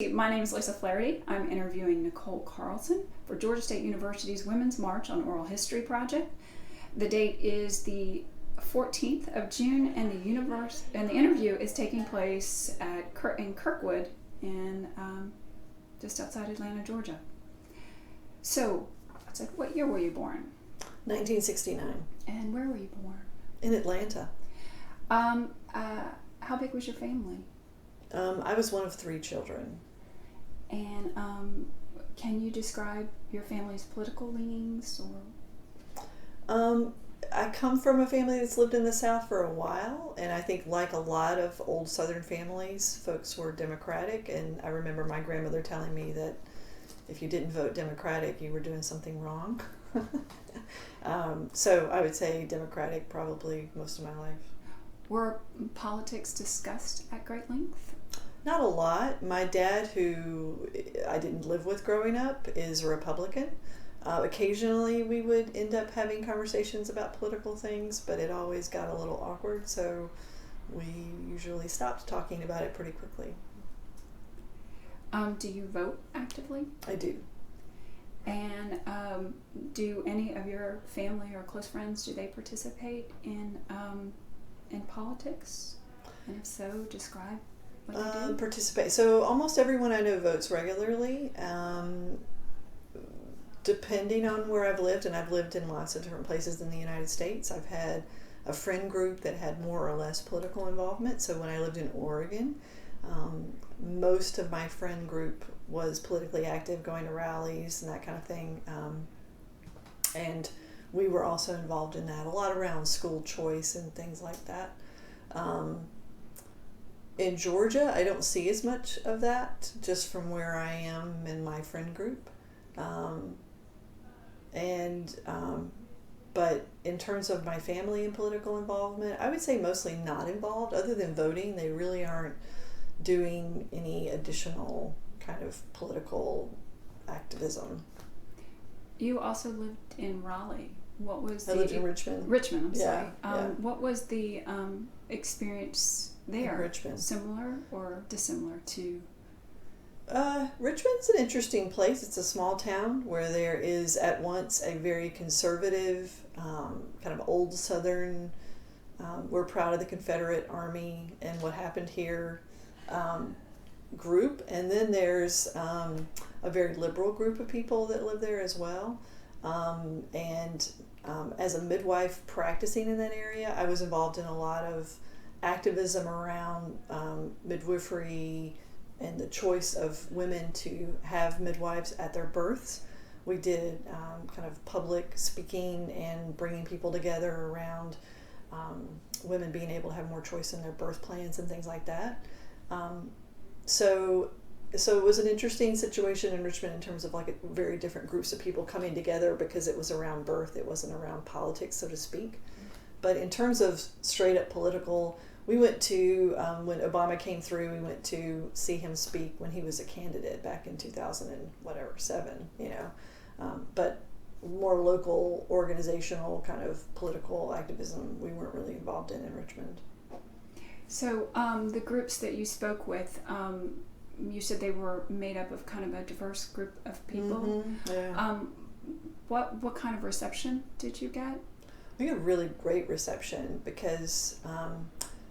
My name is Lisa Flaherty. I'm interviewing Nicole Carlson for Georgia State University's Women's March on Oral History Project. The date is the 14th of June, and the interview is taking place in Kirkwood, just outside Atlanta, Georgia. So, what year were you born? 1969. And where were you born? In Atlanta. How big was your family? I was one of 3 children. And can you describe your family's political leanings? I come from a family that's lived in the South for a while, and I think like a lot of old Southern families, folks were Democratic, and I remember my grandmother telling me that if you didn't vote Democratic, you were doing something wrong. So I would say Democratic probably most of my life. Were politics discussed at great length? Not a lot. My dad, who I didn't live with growing up, is a Republican. Occasionally we would end up having conversations about political things, but it always got a little awkward, so we usually stopped talking about it pretty quickly. Do you vote actively? I do. And do any of your family or close friends, do they participate in politics? And if so, describe what they do. Participate. So almost everyone I know votes regularly. Depending on where I've lived, and I've lived in lots of different places in the United States, I've had a friend group that had more or less political involvement. So when I lived in Oregon, most of my friend group was politically active, going to rallies and that kind of thing. And we were also involved in that, a lot around school choice and things like that. In Georgia, I don't see as much of that, just from where I am in my friend group. But in terms of my family and political involvement, I would say mostly not involved. Other than voting, they really aren't doing any additional kind of political activism. You also lived in Raleigh. I lived in Richmond. Richmond, I'm sorry. Yeah. What was the experience there? In Richmond. Similar or dissimilar to? Richmond's an interesting place. It's a small town where there is at once a very conservative, kind of old Southern, we're proud of the Confederate Army and what happened here group. And then there's a very liberal group of people that live there as well. As a midwife practicing in that area, I was involved in a lot of activism around midwifery and the choice of women to have midwives at their births. We did kind of public speaking and bringing people together around women being able to have more choice in their birth plans and things like that. So it was an interesting situation in Richmond in terms of like very different groups of people coming together because it was around birth. It wasn't around politics, so to speak. But in terms of straight up political, we went to, when Obama came through, we went to see him speak when he was a candidate back in 2007, but more local, organizational kind of political activism we weren't really involved in Richmond. So the groups that you spoke with, you said they were made up of kind of a diverse group of people. Mm-hmm, yeah. What kind of reception did you get? We got a really great reception because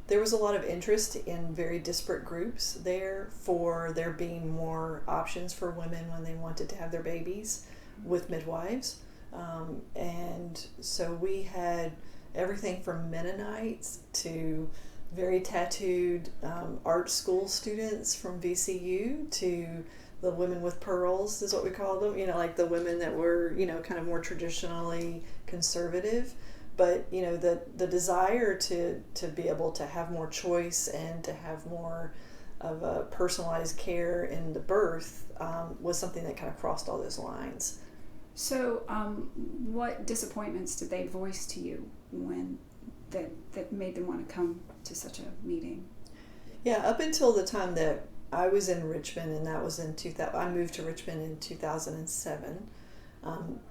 there was a lot of interest in very disparate groups there for there being more options for women when they wanted to have their babies with midwives. And so we had everything from Mennonites to very tattooed art school students from VCU to the women with pearls is what we call them, like the women that were, kind of more traditionally conservative. But, the desire to be able to have more choice and to have more of a personalized care in the birth was something that kind of crossed all those lines. So what disappointments did they voice to you when that made them want to come to such a meeting? Yeah, up until the time that I was in Richmond, and that was in 2000, I moved to Richmond in 2007.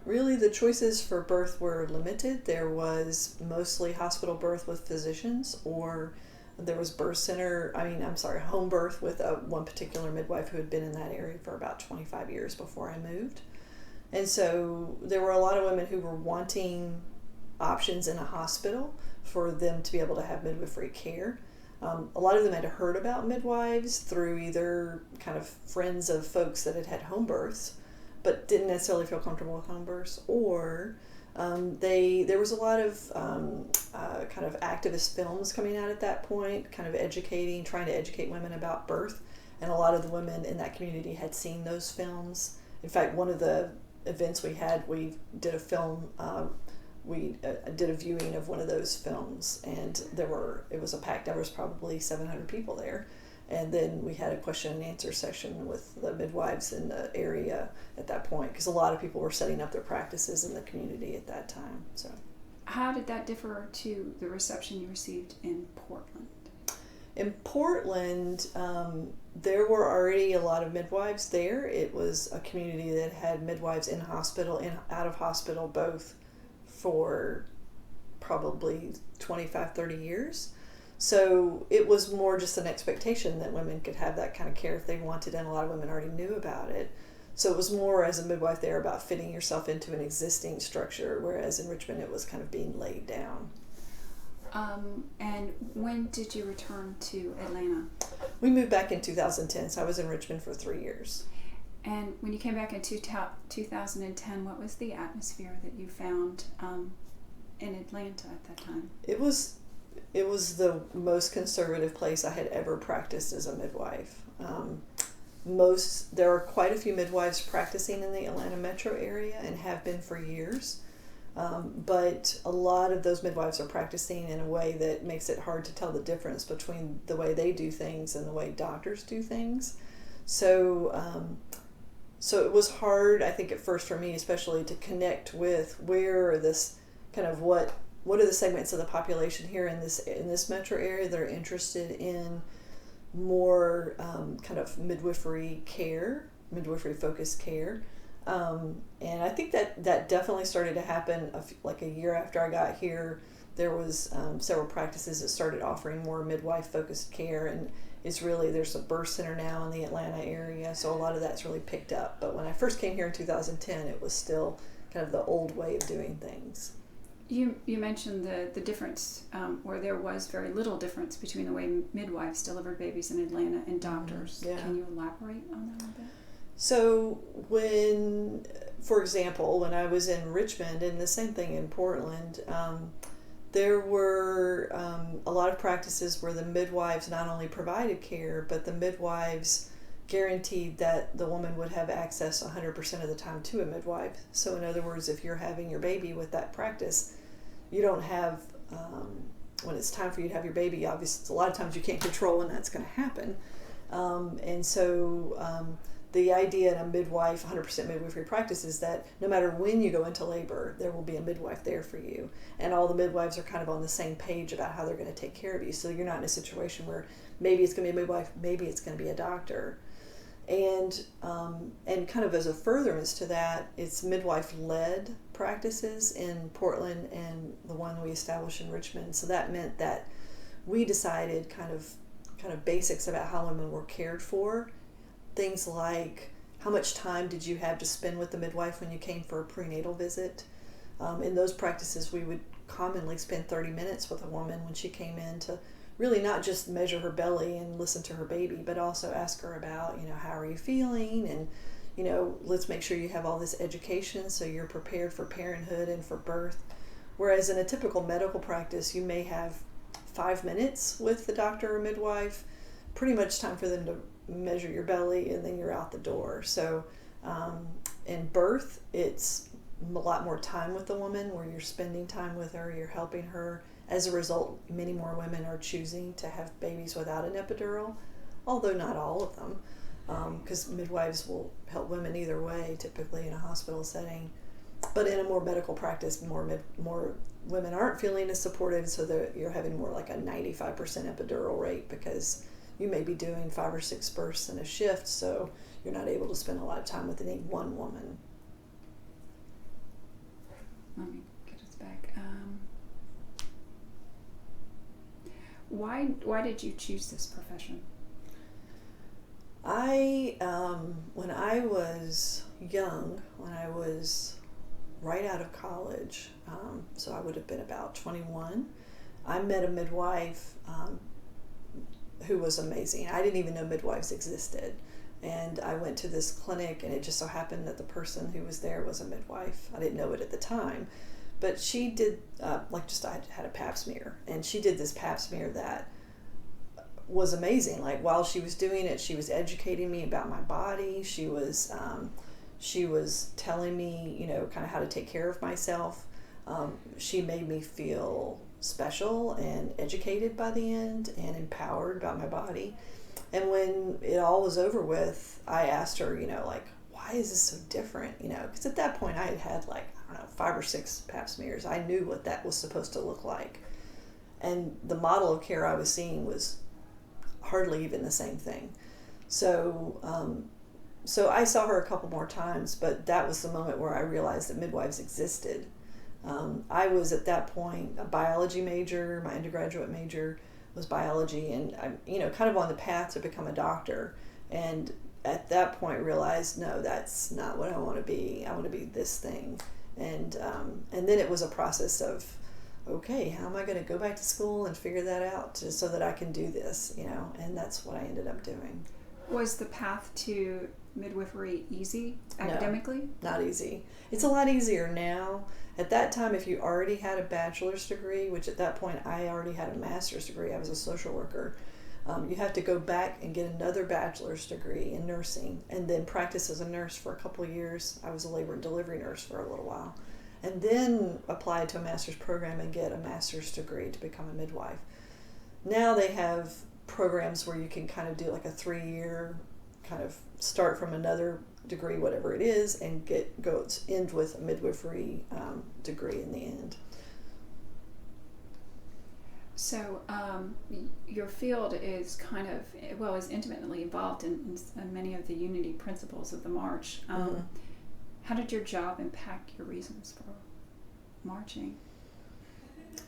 Really, the choices for birth were limited. There was mostly hospital birth with physicians or There was home birth with one particular midwife who had been in that area for about 25 years before I moved. And so there were a lot of women who were wanting options in a hospital for them to be able to have midwifery care. A lot of them had heard about midwives through either kind of friends of folks that had had home births, but didn't necessarily feel comfortable with home births, or there was a lot of kind of activist films coming out at that point, kind of trying to educate women about birth, and a lot of the women in that community had seen those films. In fact, one of the events we did a film. We did a viewing of one of those films, and there was probably 700 people there. And then we had a question and answer session with the midwives in the area at that point, because a lot of people were setting up their practices in the community at that time. So, how did that differ to the reception you received in Portland? In Portland, there were already a lot of midwives there. It was a community that had midwives in hospital, out of hospital, both, for probably 25, 30 years. So it was more just an expectation that women could have that kind of care if they wanted, and a lot of women already knew about it. So it was more, as a midwife there, about fitting yourself into an existing structure, whereas in Richmond it was kind of being laid down. And when did you return to Atlanta? We moved back in 2010, so I was in Richmond for 3 years. And when you came back in 2010, what was the atmosphere that you found in Atlanta at that time? It was the most conservative place I had ever practiced as a midwife. There are quite a few midwives practicing in the Atlanta metro area and have been for years. But a lot of those midwives are practicing in a way that makes it hard to tell the difference between the way they do things and the way doctors do things. So it was hard, I think, at first for me, especially, to connect with where are this kind of what are the segments of the population here in this metro area that are interested in more kind of midwifery focused care. And I think that definitely started to happen like a year after I got here. There was several practices that started offering more midwife focused care, and there's a birth center now in the Atlanta area, so a lot of that's really picked up. But when I first came here in 2010, it was still kind of the old way of doing things. You mentioned the difference, where there was very little difference between the way midwives delivered babies in Atlanta and doctors. Yeah. Can you elaborate on that a bit? So for example, when I was in Richmond, and the same thing in Portland, there were a lot of practices where the midwives not only provided care, but the midwives guaranteed that the woman would have access 100% of the time to a midwife. So in other words, if you're having your baby with that practice, you don't have, when it's time for you to have your baby, obviously a lot of times you can't control when that's going to happen. And so the idea in a midwife, 100% midwifery practice, is that no matter when you go into labor, there will be a midwife there for you. And all the midwives are kind of on the same page about how they're going to take care of you. So you're not in a situation where maybe it's going to be a midwife, maybe it's going to be a doctor. And kind of as a furtherance to that, it's midwife-led practices in Portland and the one we established in Richmond. So that meant that we decided kind of basics about how women were cared for. Things like, how much time did you have to spend with the midwife when you came for a prenatal visit? In those practices, we would commonly spend 30 minutes with a woman when she came in to really not just measure her belly and listen to her baby, but also ask her about, how are you feeling? And, let's make sure you have all this education so you're prepared for parenthood and for birth. Whereas in a typical medical practice, you may have 5 minutes with the doctor or midwife, pretty much time for them to measure your belly, and then you're out the door. So in birth, it's a lot more time with the woman, where you're spending time with her, you're helping her. As a result, many more women are choosing to have babies without an epidural, although not all of them, because midwives will help women either way, typically in a hospital setting. But in a more medical practice, more women aren't feeling as supported, so that you're having more like a 95% epidural rate, because you may be doing 5 or 6 births in a shift, so you're not able to spend a lot of time with any one woman. Let me get us back. Why did you choose this profession? When I was young, when I was right out of college, so I would have been about 21, I met a midwife who was amazing. I didn't even know midwives existed. And I went to this clinic, and it just so happened that the person who was there was a midwife. I didn't know it at the time. But she did, I had a pap smear, and she did this pap smear that was amazing. Like, while she was doing it, she was educating me about my body. She was telling me, kind of how to take care of myself. She made me feel special and educated by the end, and empowered about my body. And when it all was over with, I asked her, why is this so different? Because at that point I had 5 or 6 pap smears. I knew what that was supposed to look like. And the model of care I was seeing was hardly even the same thing. So I saw her a couple more times, but that was the moment where I realized that midwives existed. I was at that point a biology major. My undergraduate major was biology, and I'm kind of on the path to become a doctor. And at that point realized, no, that's not what I want to be. I want to be this thing. And then it was a process of, okay, how am I going to go back to school and figure that out so that I can do this, and that's what I ended up doing. Was the path to midwifery easy academically? No, not easy. It's a lot easier now. At that time, if you already had a bachelor's degree, which at that point I already had a master's degree, I was a social worker, you have to go back and get another bachelor's degree in nursing, and then practice as a nurse for a couple of years. I was a labor and delivery nurse for a little while, and then apply to a master's program and get a master's degree to become a midwife. Now they have programs where you can kind of do like a 3-year, kind of start from another degree, whatever it is, and end with a midwifery degree in the end. So your field is is intimately involved in many of the unity principles of the march. How did your job impact your reasons for marching?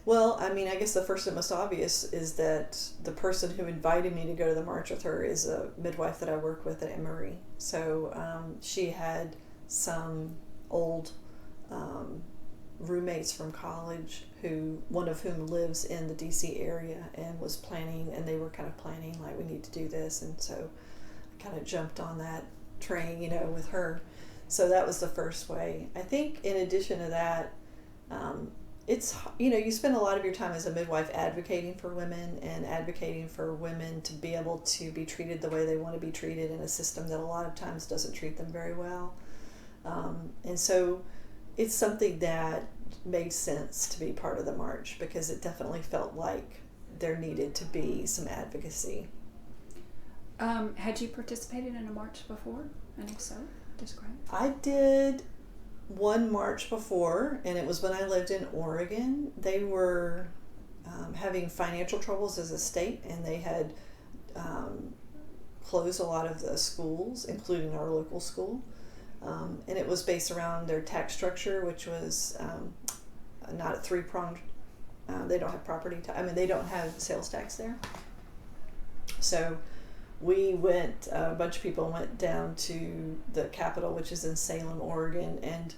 Well, I guess the first and most obvious is that the person who invited me to go to the march with her is a midwife that I work with at Emory. So she had some old roommates from college, one of whom lives in the DC area, and was planning, and they were kind of planning, like, we need to do this. And so I kind of jumped on that train, with her. So that was the first way. I think in addition to that, it's, you spend a lot of your time as a midwife advocating for women, and advocating for women to be able to be treated the way they want to be treated in a system that a lot of times doesn't treat them very well. And so it's something that made sense to be part of the march, because it definitely felt like there needed to be some advocacy. Had you participated in a march before? And if so, describe. I did one march before, and it was when I lived in Oregon. They were having financial troubles as a state, and they had closed a lot of the schools, including our local school. And it was based around their tax structure, which was not a 3-pronged. They don't have property tax. They don't have sales tax there. So we went, a bunch of people went down to the capital, which is in Salem, Oregon, and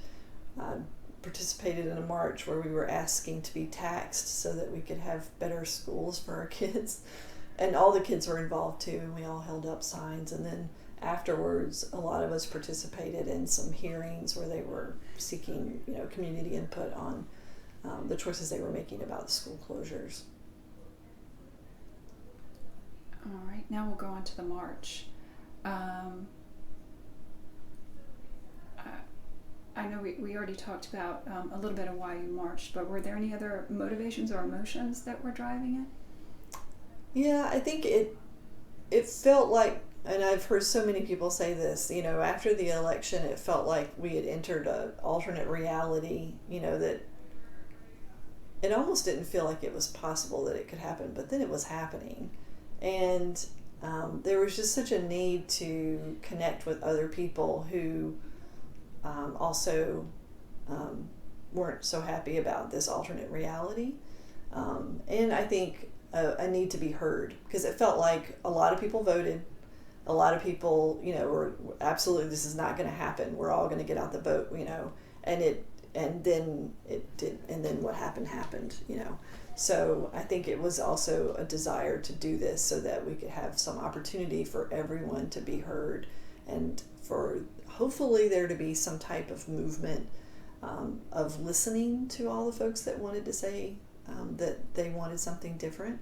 participated in a march where we were asking to be taxed so that we could have better schools for our kids. And all the kids were involved too, and we all held up signs. And then afterwards, a lot of us participated in some hearings where they were seeking, community input on the choices they were making about the school closures. All right, now we'll go on to the march. I know we already talked about a little bit of why you marched, but were there any other motivations or emotions that were driving it? Yeah, I think it felt like, and I've heard so many people say this, after the election, it felt like we had entered an alternate reality, that it almost didn't feel like it was possible that it could happen, but then it was happening. And there was just such a need to connect with other people who also weren't so happy about this alternate reality. And I think a need to be heard, because it felt like a lot of people voted. A lot of people, were absolutely, this is not going to happen. We're all going to get out the vote, and then what happened. So I think it was also a desire to do this so that we could have some opportunity for everyone to be heard, and for hopefully there to be some type of movement of listening to all the folks that wanted to say that they wanted something different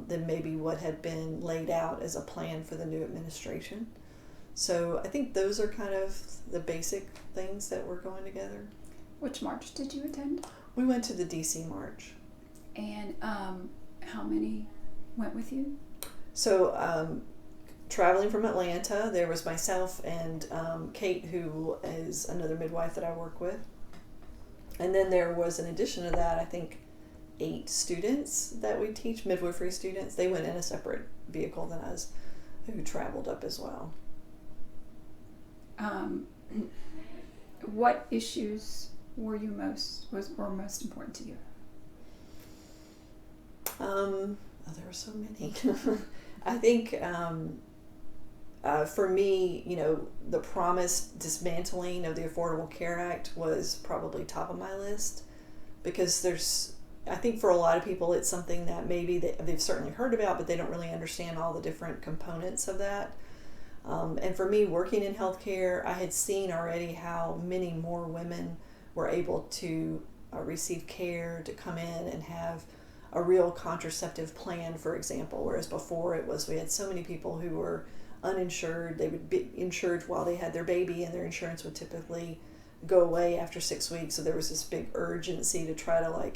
than maybe what had been laid out as a plan for the new administration. So I think those are kind of the basic things that were going together. Which march did you attend? We went to the DC March. And how many went with you? So traveling from Atlanta, there was myself and Kate, who is another midwife that I work with. And then there was, in addition to that, I think 8 students that we teach, midwifery students. They went in a separate vehicle than us, who traveled up as well. What issues were most important to you? There were so many. I think for me, the promised dismantling of the Affordable Care Act was probably top of my list, because I think for a lot of people it's something that maybe they've certainly heard about, but they don't really understand all the different components of that. And for me, working in healthcare, I had seen already how many more women were able to receive care, to come in and have a real contraceptive plan, for example, whereas before we had so many people who were uninsured. They would be insured while they had their baby, and their insurance would typically go away after 6 weeks. So there was this big urgency to try to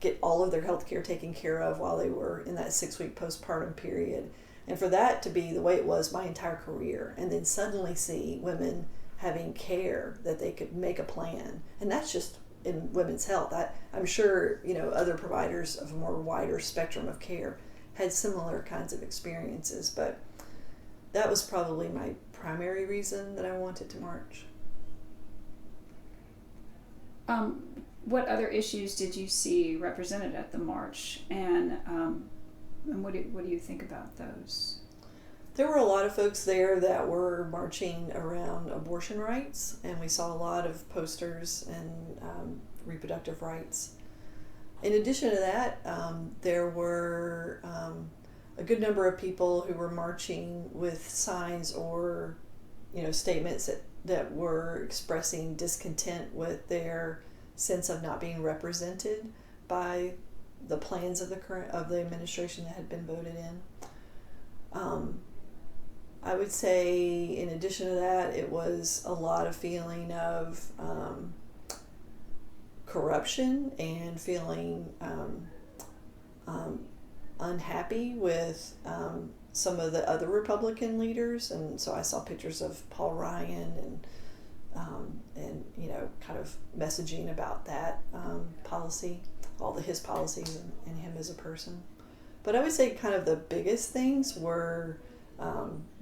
get all of their health care taken care of while they were in that 6-week postpartum period. And for that to be the way it was my entire career, and then suddenly see women having care that they could make a plan, and that's just in women's health. I'm sure other providers of a more wider spectrum of care had similar kinds of experiences, but that was probably my primary reason that I wanted to march. What other issues did you see represented at the march, and what do you think about those? There were a lot of folks there that were marching around abortion rights, and we saw a lot of posters and reproductive rights. In addition to that, there were a good number of people who were marching with signs or statements that were expressing discontent with their sense of not being represented by the plans of the administration that had been voted in. I would say, in addition to that, it was a lot of feeling of corruption and feeling unhappy with some of the other Republican leaders. And so I saw pictures of Paul Ryan and kind of messaging about that policy, his policies and him as a person. But I would say kind of the biggest things were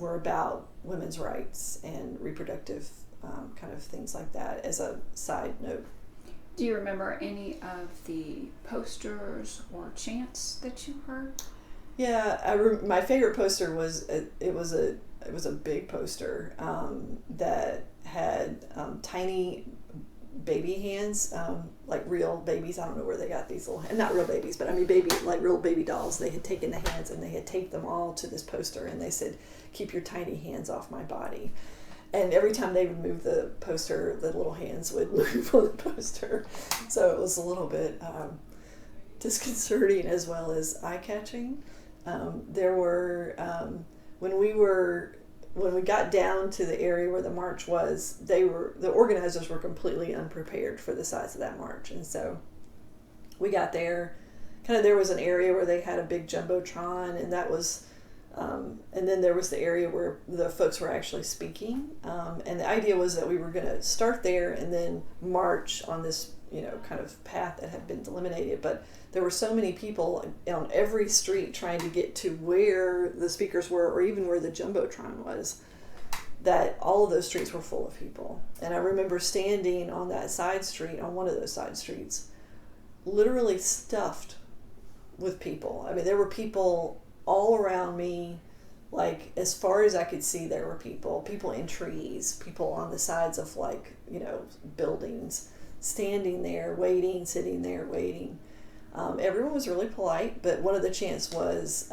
about women's rights and reproductive kind of things like that, as a side note. Do you remember any of the posters or chants that you heard? Yeah, my favorite poster was it was a big poster that had tiny baby hands, like real babies. I don't know where they got these little, not real babies, but I mean real baby dolls. They had taken the hands and they had taped them all to this poster, and they said, "Keep your tiny hands off my body." And every time they would move the poster, the little hands would move on the poster. So it was a little bit disconcerting as well as eye-catching. There were, when we got down to the area where the march was, the organizers were completely unprepared for the size of that march. And so we got there, there was an area where they had a big jumbotron, and that was, and then there was the area where the folks were actually speaking. And the idea was that we were going to start there and then march on this, kind of path that had been delimited. But there were so many people on every street trying to get to where the speakers were, or even where the jumbotron was, that all of those streets were full of people. And I remember standing on that side street, on one of those side streets, literally stuffed with people. I mean, there were people all around me. Like, as far as I could see, there were people in trees, people on the sides of, like, buildings, standing there, waiting, sitting there, waiting. Everyone was really polite, but one of the chants was,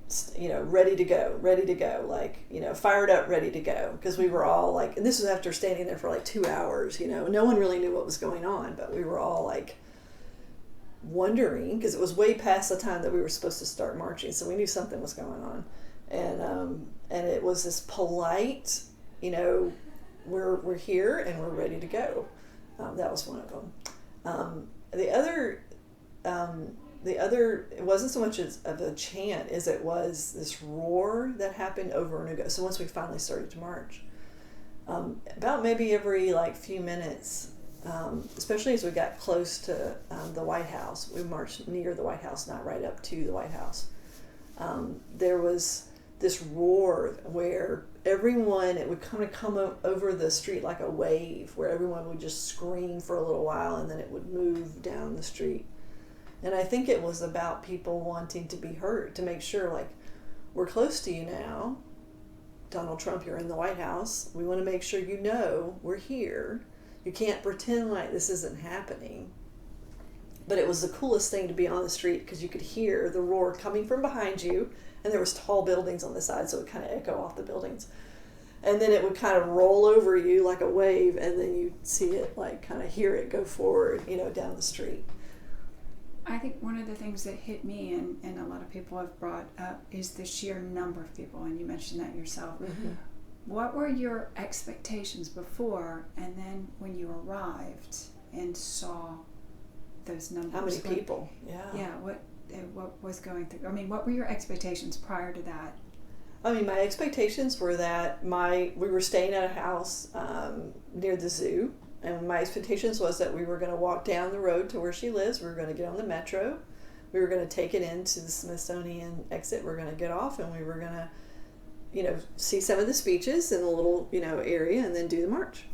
ready to go, like, fired up, ready to go. Because we were all, like, and this was after standing there for, like, 2 hours, no one really knew what was going on, but we were all, like, wondering, because it was way past the time that we were supposed to start marching, so we knew something was going on, and it was this polite, we're here and we're ready to go. That was one of them. The other, it wasn't so much of a chant as it was this roar that happened over and over. So once we finally started to march, about maybe every few minutes. Especially as we got close to the White House. We marched near the White House, not right up to the White House. There was this roar where everyone, it would kind of come over the street like a wave, where everyone would just scream for a little while and then it would move down the street. And I think it was about people wanting to be heard, to make sure, like, we're close to you now. Donald Trump, you're in the White House. We want to make sure we're here. You can't pretend like this isn't happening. But it was the coolest thing to be on the street, because you could hear the roar coming from behind you, and there was tall buildings on the side, so it would kind of echo off the buildings. And then it would kind of roll over you like a wave, and then you'd see it, like, kind of hear it go forward, down the street. I think one of the things that hit me, and a lot of people have brought up, is the sheer number of people, and you mentioned that yourself. Mm-hmm. What were your expectations before, and then when you arrived and saw those numbers? How many people? Yeah. Yeah. What was going through? I mean, what were your expectations prior to that? I mean, my expectations were that we were staying at a house near the zoo, and my expectations was that we were going to walk down the road to where she lives. We were going to get on the metro. We were going to take it into the Smithsonian exit. We're going to get off, and we were going to see some of the speeches in the little, area, and then do the march.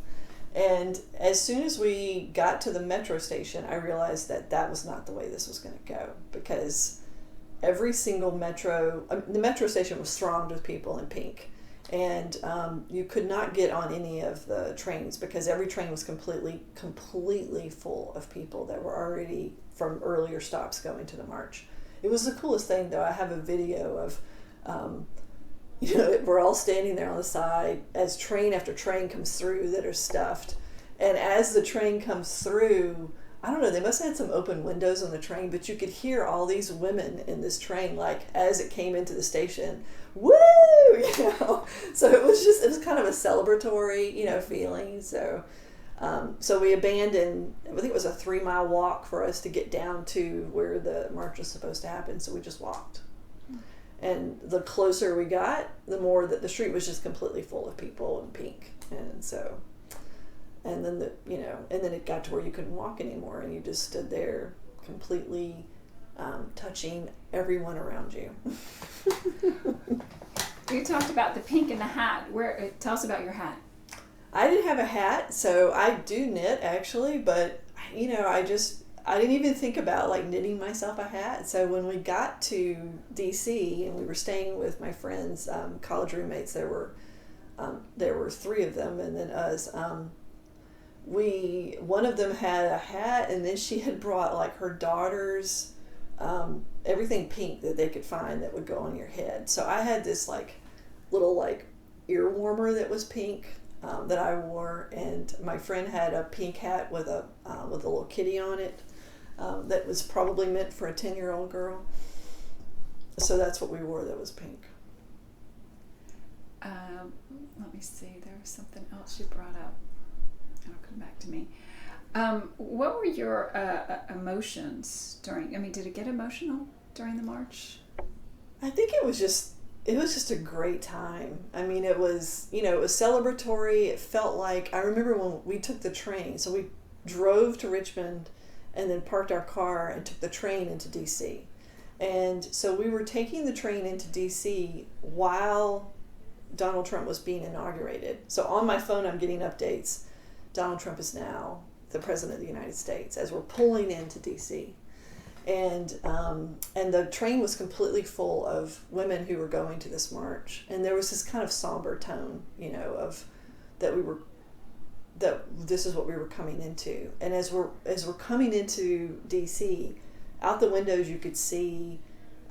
And as soon as we got to the metro station, I realized that was not the way this was going to go, because every single the metro station was thronged with people in pink. And you could not get on any of the trains, because every train was completely full of people that were already from earlier stops going to the march. It was the coolest thing, though. I have a video of we're all standing there on the side as train after train comes through that are stuffed. And as the train comes through, I don't know, they must have had some open windows on the train, but you could hear all these women in this train, like, as it came into the station, woo! So it was kind of a celebratory, feeling. So we abandoned, I think it was a 3-mile walk for us to get down to where the march was supposed to happen. So we just walked. And the closer we got, the more that the street was just completely full of people in pink. And then it got to where you couldn't walk anymore, and you just stood there completely touching everyone around you. You talked about the pink and the hat. Tell us about your hat. I didn't have a hat, so I do knit, actually, but I didn't even think about, like, knitting myself a hat. So when we got to D.C. and we were staying with my friends, college roommates, there were 3 of them, and then us. One of them had a hat, and then she had brought, like, her daughter's everything pink that they could find that would go on your head. So I had this, like, little, like, ear warmer that was pink that I wore, and my friend had a pink hat with a little kitty on it. That was probably meant for a 10-year-old girl. So that's what we wore that was pink. Let me see. There was something else you brought up. It'll come back to me. What were your emotions did it get emotional during the march? I think it was just a great time. I mean, it was celebratory. It felt like, I remember when we took the train. So we drove to Richmond and then parked our car and took the train into D.C. And so we were taking the train into D.C. while Donald Trump was being inaugurated. So on my phone, I'm getting updates. Donald Trump is now the President of the United States as we're pulling into D.C. And the train was completely full of women who were going to this march, and there was this kind of somber tone, of that this is what we were coming into. And as we're coming into D.C., out the windows you could see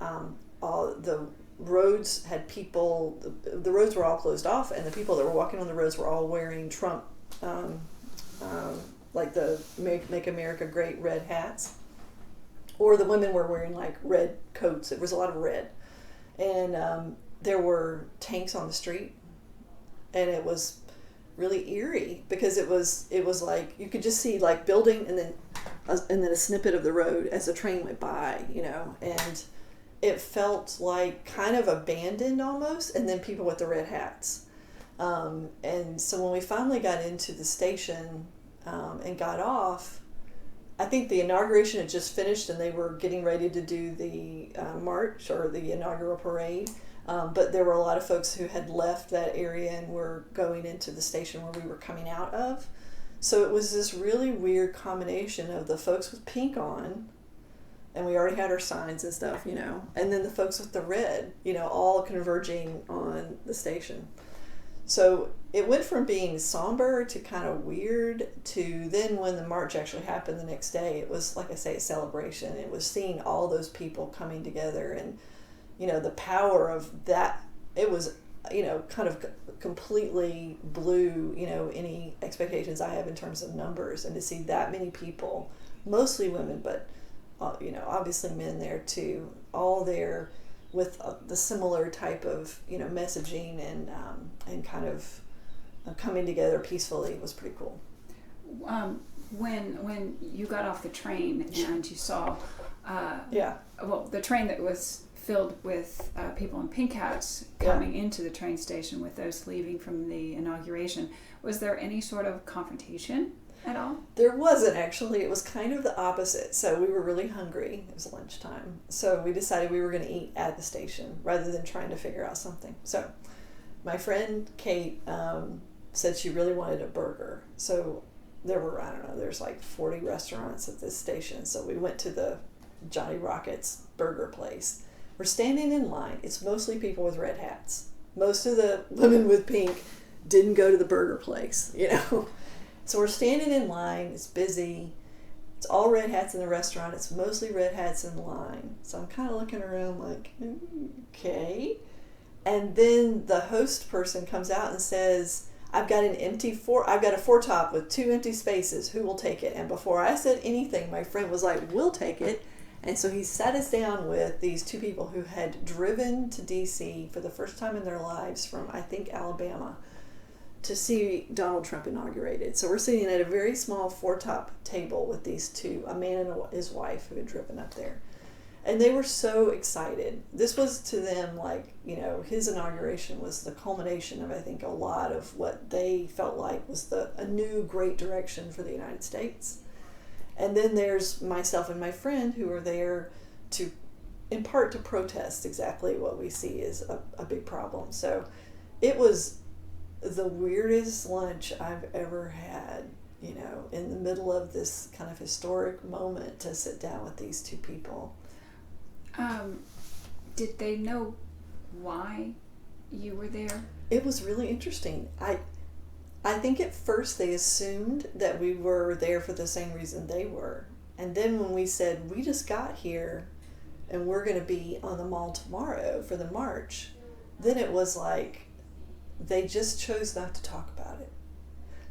all the roads had people. The roads were all closed off, and the people that were walking on the roads were all wearing Trump, like the Make America Great red hats. Or the women were wearing like red coats. It was a lot of red. And there were tanks on the street. And it was really eerie because it was like you could just see like building and then a snippet of the road as the train went by, and it felt like kind of abandoned almost, and then people with the red hats. And so when we finally got into the station and got off, I think the inauguration had just finished and they were getting ready to do the march or the inaugural parade. But there were a lot of folks who had left that area and were going into the station where we were coming out of. So it was this really weird combination of the folks with pink on, and we already had our signs and stuff, and then the folks with the red, all converging on the station. So it went from being somber to kind of weird to then when the march actually happened the next day, it was, like I say, a celebration. It was seeing all those people coming together and, the power of that. It was, kind of completely blew, any expectations I have in terms of numbers. And to see that many people, mostly women, but, obviously men there too, all there with the similar type of messaging and kind of coming together peacefully was pretty cool. When you got off the train and you saw the train that was filled with people in pink hats coming into the train station with those leaving from the inauguration, was there any sort of confrontation at all? There wasn't, actually. It was kind of the opposite. So we were really hungry. It was lunchtime. So we decided we were going to eat at the station rather than trying to figure out something. So my friend Kate said she really wanted a burger. So there were, there's like 40 restaurants at this station. So we went to the Johnny Rockets burger place. We're standing in line. It's mostly people with red hats. Most of the women with pink didn't go to the burger place, So we're standing in line, it's busy, it's all red hats in the restaurant, it's mostly red hats in the line. So I'm kind of looking around like, okay. And then the host person comes out and says, I've got a four top with 2 empty spaces, who will take it? And before I said anything, my friend was like, we'll take it. And so he sat us down with these 2 people who had driven to D.C. for the first time in their lives from, I think, Alabama, to see Donald Trump inaugurated. So we're sitting at a very small 4-top table with these 2, a man and his wife who had driven up there. And they were so excited. This was to them like, his inauguration was the culmination of, I think, a lot of what they felt like was a new great direction for the United States. And then there's myself and my friend who are there in part to protest exactly what we see is a big problem. So it was the weirdest lunch I've ever had, in the middle of this kind of historic moment to sit down with these 2 people. Did they know why you were there? It was really interesting. I think at first they assumed that we were there for the same reason they were. And then when we said, we just got here and we're going to be on the mall tomorrow for the march, then it was like, they just chose not to talk about it.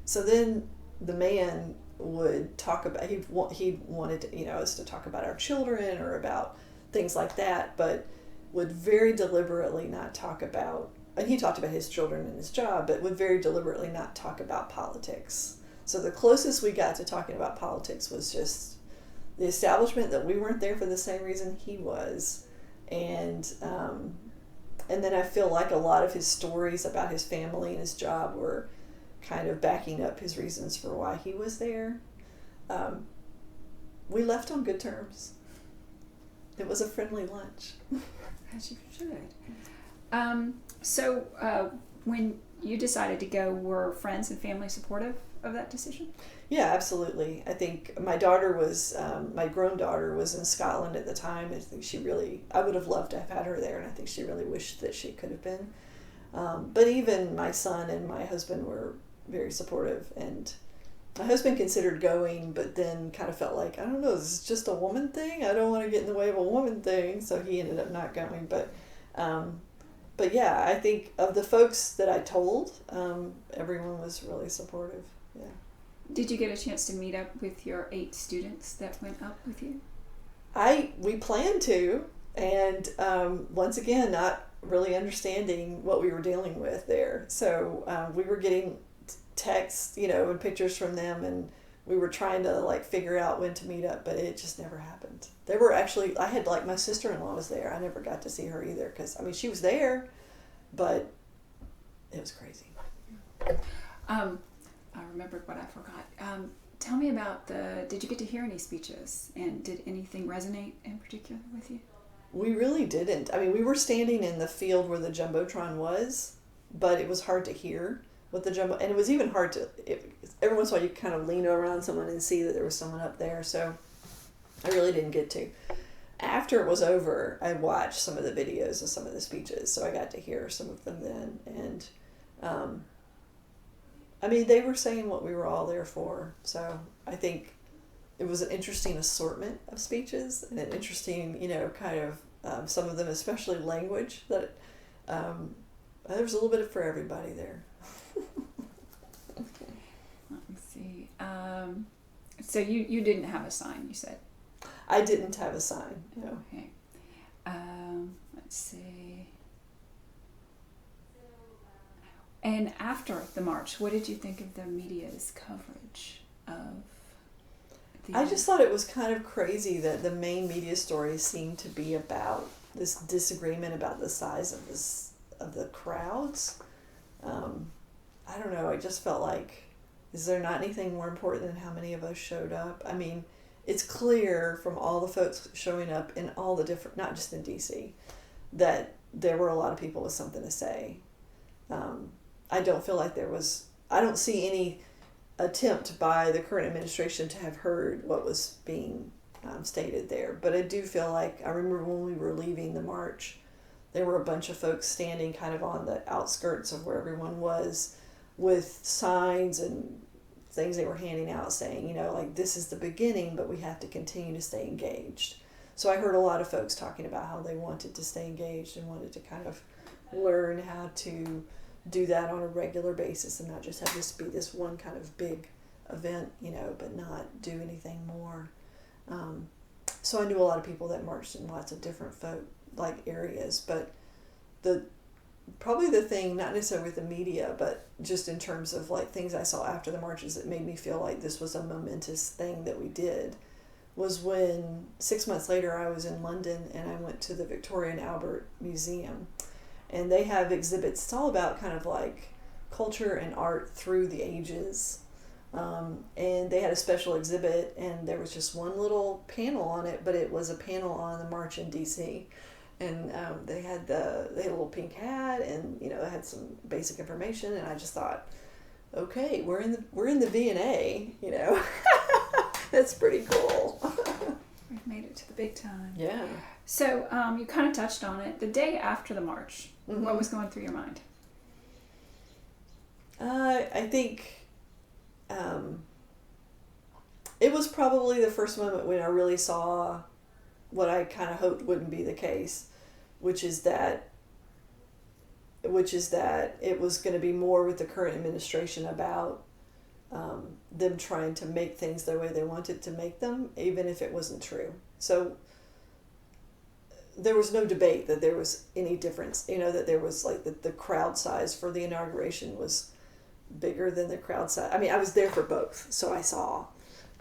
So then the man would talk about, he wanted to, us to talk about our children or about things like that, but would very deliberately not talk about, and he talked about his children and his job, but would very deliberately not talk about politics. So the closest we got to talking about politics was just the establishment that we weren't there for the same reason he was. And then I feel like a lot of his stories about his family and his job were kind of backing up his reasons for why he was there. We left on good terms. It was a friendly lunch. As you should. So when you decided to go, were friends and family supportive of that decision? Yeah, absolutely. I think my daughter was, my grown daughter was in Scotland at the time. I think I would have loved to have had her there, and I think she really wished that she could have been. But even my son and my husband were very supportive, and my husband considered going, but then kind of felt like, I don't know, this is just a woman thing. I don't want to get in the way of a woman thing, so he ended up not going. But yeah, I think of the folks that I told, everyone was really supportive. Yeah. Did you get a chance to meet up with your 8 students that went up with you? We planned to, and once again, not really understanding what we were dealing with there. So we were getting texts, and pictures from them, and we were trying to figure out when to meet up, but it just never happened. There were actually, I had my sister-in-law was there. I never got to see her either because, she was there, but it was crazy. I remembered what I forgot. Tell me about did you get to hear any speeches, and did anything resonate in particular with you? We really didn't. We were standing in the field where the Jumbotron was, but it was hard to hear what the and it was even hard to, every once in a while you kind of lean around someone and see that there was someone up there, so I really didn't get to. After it was over, I watched some of the videos of some of the speeches, so I got to hear some of them then, and they were saying what we were all there for, so I think it was an interesting assortment of speeches, and an interesting, kind of, some of them, especially language, that there was a little bit for everybody there. Let me see. So you didn't have a sign, you said? I didn't have a sign, no. Okay. Let's see. And after the march, what did you think of the media's coverage of the... I just thought it was kind of crazy that the main media stories seemed to be about this disagreement about the size of the crowds. I don't know, I just felt like, is there not anything more important than how many of us showed up? It's clear from all the folks showing up in all the different, not just in DC, that there were a lot of people with something to say. I don't feel like I don't see any attempt by the current administration to have heard what was being stated there. But I do feel like, I remember when we were leaving the march, there were a bunch of folks standing kind of on the outskirts of where everyone was with signs and things they were handing out saying, this is the beginning, but we have to continue to stay engaged. So I heard a lot of folks talking about how they wanted to stay engaged and wanted to kind of learn how to do that on a regular basis and not just have this be this one kind of big event, but not do anything more. So I knew a lot of people that marched in lots of different areas, but probably the thing, not necessarily with the media, but just in terms of things I saw after the marches that made me feel like this was a momentous thing that we did, was when 6 months later I was in London and I went to the Victoria and Albert Museum, and they have exhibits. It's all about kind of culture and art through the ages, and they had a special exhibit, and there was just one little panel on it, but it was a panel on the march in DC. And they had a little pink hat, and they had some basic information, and I just thought, okay, we're in the V&A, that's pretty cool. We've made it to the big time. Yeah. So you kind of touched on it. The day after the march, Mm-hmm. What was going through your mind? I think it was probably the first moment when I really saw what I kind of hoped wouldn't be the case, which is that it was going to be more with the current administration about them trying to make things the way they wanted to make them, even if it wasn't true. So there was no debate that there was any difference, that there was the crowd size for the inauguration was bigger than the crowd size. I was there for both, so I saw.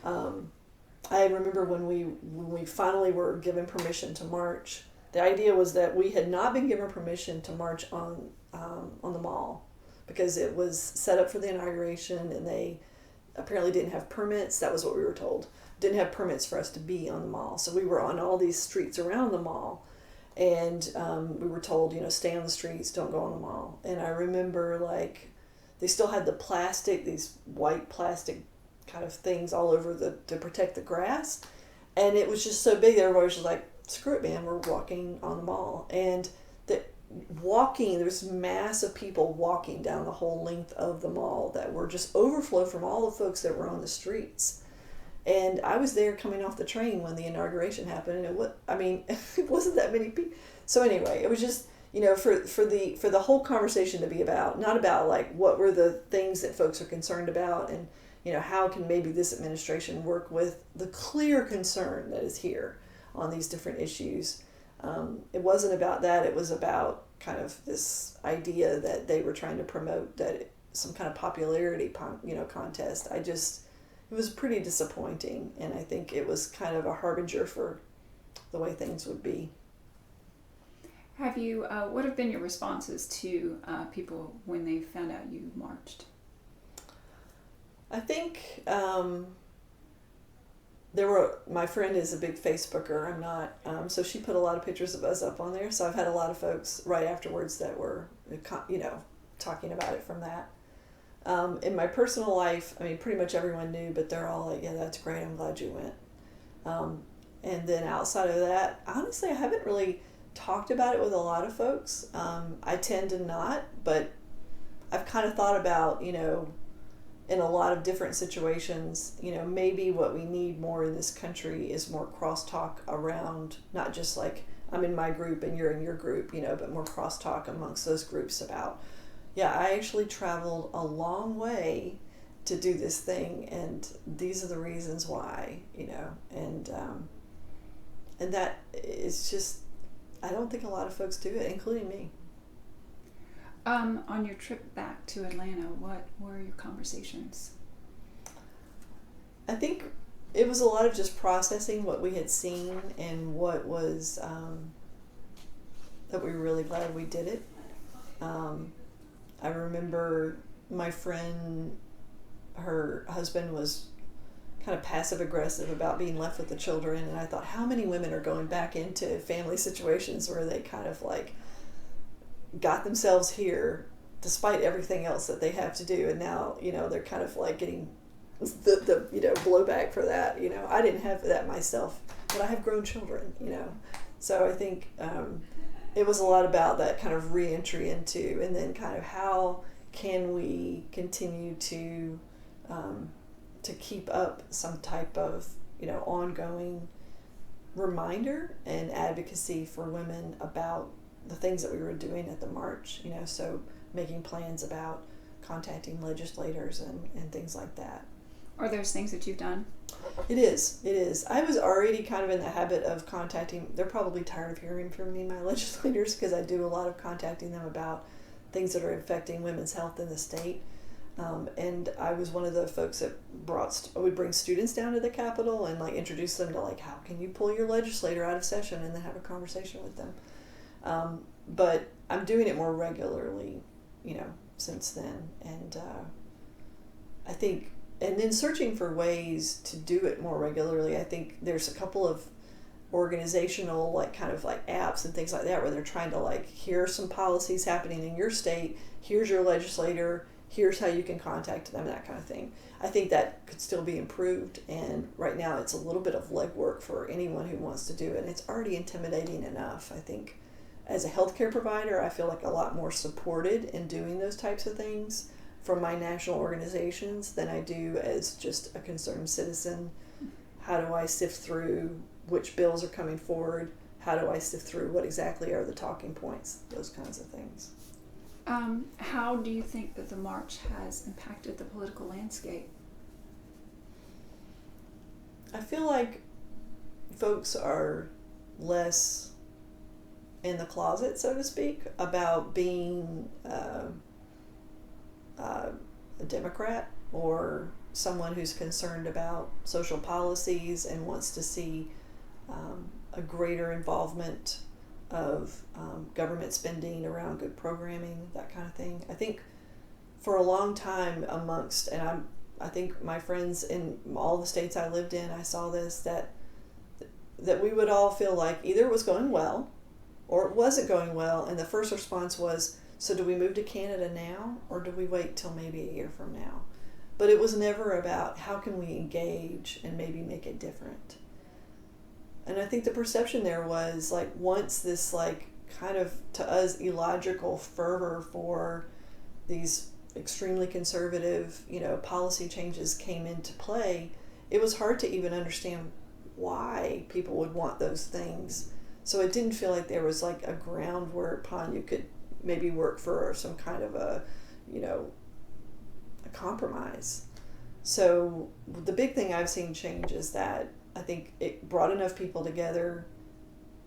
I remember when we finally were given permission to march, the idea was that we had not been given permission to march on the mall because it was set up for the inauguration and they apparently didn't have permits. That was what we were told. Didn't have permits for us to be on the mall. So we were on all these streets around the mall, and we were told, stay on the streets, don't go on the mall. And I remember they still had the plastic, these white plastic kind of things all over to protect the grass. And it was just so big, everybody was just like, screw it, man, we're walking on the mall. And there was mass of people walking down the whole length of the mall that were just overflow from all the folks that were on the streets. And I was there coming off the train when the inauguration happened, and it wasn't that many people. So anyway, it was just, for the whole conversation to be about, not about like what were the things that folks are concerned about, and how can maybe this administration work with the clear concern that is here on these different issues. It wasn't about that. It was about kind of this idea that they were trying to promote, that some kind of popularity contest. It was pretty disappointing, and I think it was kind of a harbinger for the way things would be. Have you, what have been your responses to people when they found out you marched? I think my friend is a big Facebooker. I'm not, so she put a lot of pictures of us up on there. So I've had a lot of folks right afterwards that were, talking about it from that. In my personal life, pretty much everyone knew, but they're all like, yeah, that's great. I'm glad you went. And then outside of that, honestly, I haven't really talked about it with a lot of folks. I tend to not, but I've kind of thought about, in a lot of different situations, maybe what we need more in this country is more crosstalk around, not just like I'm in my group and you're in your group, but more crosstalk amongst those groups about, yeah, I actually traveled a long way to do this thing, and these are the reasons why, and that is just, I don't think a lot of folks do it, including me. On your trip back to Atlanta, what were your conversations? I think it was a lot of just processing what we had seen and what was, that we were really glad we did it. I remember my friend, her husband was kind of passive aggressive about being left with the children, and I thought, how many women are going back into family situations where they kind of like got themselves here despite everything else that they have to do, and now they're kind of like getting the blowback for that. I didn't have that myself, but I have grown children, so I think it was a lot about that kind of re-entry into, and then kind of how can we continue to keep up some type of ongoing reminder and advocacy for women about the things that we were doing at the march, so making plans about contacting legislators and things like that. Are those things that you've done? It is. I was already kind of in the habit of contacting, they're probably tired of hearing from me, my legislators, because I do a lot of contacting them about things that are affecting women's health in the state. And I was one of the folks that would bring students down to the Capitol and like introduce them to like, how can you pull your legislator out of session, and then have a conversation with them. But I'm doing it more regularly, since then. And I think, and then searching for ways to do it more regularly, I think there's a couple of organizational kind of apps and things like that where they're trying to here are some policies happening in your state, here's your legislator, here's how you can contact them, that kind of thing. I think that could still be improved, and right now it's a little bit of legwork for anyone who wants to do it, and it's already intimidating enough. I think as a healthcare provider, I feel like a lot more supported in doing those types of things from my national organizations than I do as just a concerned citizen. How do I sift through which bills are coming forward? How do I sift through what exactly are the talking points? Those kinds of things. How do you think that the march has impacted the political landscape? I feel like folks are less in the closet, so to speak, about being a Democrat or someone who's concerned about social policies and wants to see a greater involvement of government spending around good programming, that kind of thing. I think for a long time amongst, and I think my friends in all the states I lived in, I saw this, that we would all feel like either it was going well or it wasn't going well, and the first response was, So do we move to Canada now, or do we wait till maybe a year from now? But it was never about how can we engage and maybe make it different. And I think the perception there was like once this like kind of to us illogical fervor for these extremely conservative, policy changes came into play, it was hard to even understand why people would want those things. So it didn't feel like there was like a ground whereupon you could maybe work for some kind of a compromise. So the big thing I've seen change is that I think it brought enough people together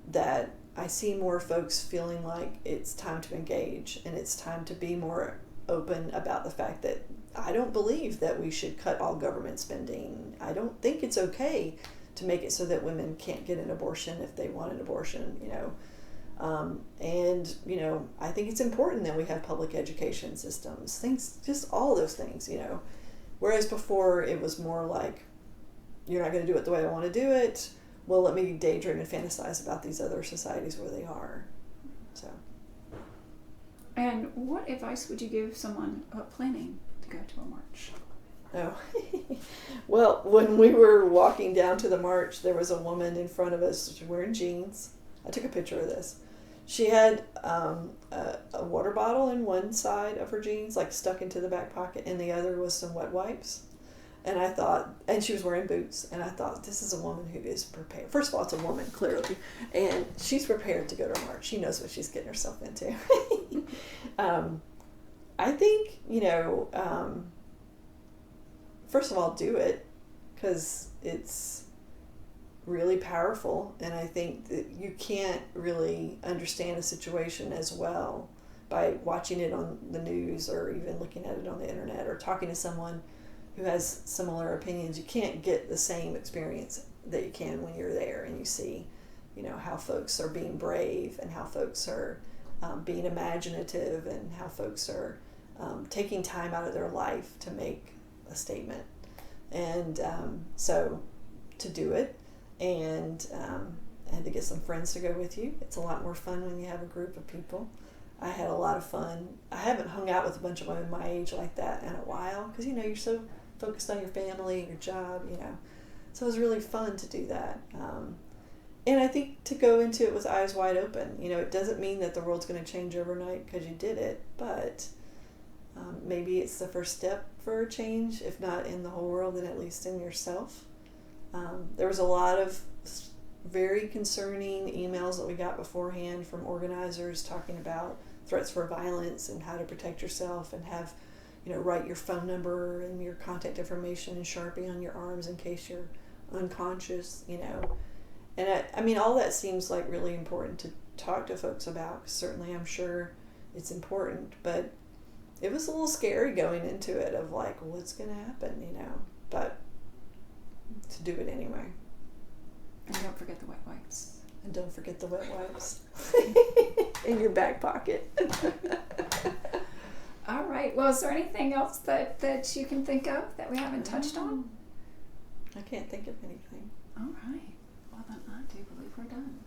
that I see more folks feeling like it's time to engage and it's time to be more open about the fact that I don't believe that we should cut all government spending. I don't think it's okay to make it so that women can't get an abortion if they want an abortion, and I think it's important that we have public education systems, things, just all those things, whereas before it was more like, you're not going to do it the way I want to do it, well, let me daydream and fantasize about these other societies where they are. So. And what advice would you give someone planning to go to a march? Oh, well, when we were walking down to the march, there was a woman in front of us wearing jeans. I took a picture of this. She had a water bottle in one side of her jeans, like stuck into the back pocket, and the other was some wet wipes. And I thought, and she was wearing boots, and I thought, this is a woman who is prepared. First of all, it's a woman, clearly, and she's prepared to go to a march. She knows what she's getting herself into. I think, first of all, do it, because it's really powerful, and I think that you can't really understand a situation as well by watching it on the news or even looking at it on the internet or talking to someone who has similar opinions. You can't get the same experience that you can when you're there and you see, how folks are being brave and how folks are being imaginative and how folks are taking time out of their life to make a statement. And so to do it and to get some friends to go with you. It's a lot more fun when you have a group of people. I had a lot of fun. I haven't hung out with a bunch of women my age like that in a while because, you're so focused on your family, your job, So it was really fun to do that. And I think to go into it with eyes wide open. It doesn't mean that the world's going to change overnight because you did it, but maybe it's the first step for a change, if not in the whole world, then at least in yourself. There was a lot of very concerning emails that we got beforehand from organizers talking about threats for violence and how to protect yourself and have, write your phone number and your contact information in Sharpie on your arms in case you're unconscious, And I mean, all that seems like really important to talk to folks about, 'cause certainly I'm sure it's important, but it was a little scary going into it of like, what's going to happen, but to do it anyway. And don't forget the wet wipes. And don't forget the wet wipes in your back pocket. All right. Well, is there anything else that you can think of that we haven't touched on? I can't think of anything. All right. Well, then I do believe we're done.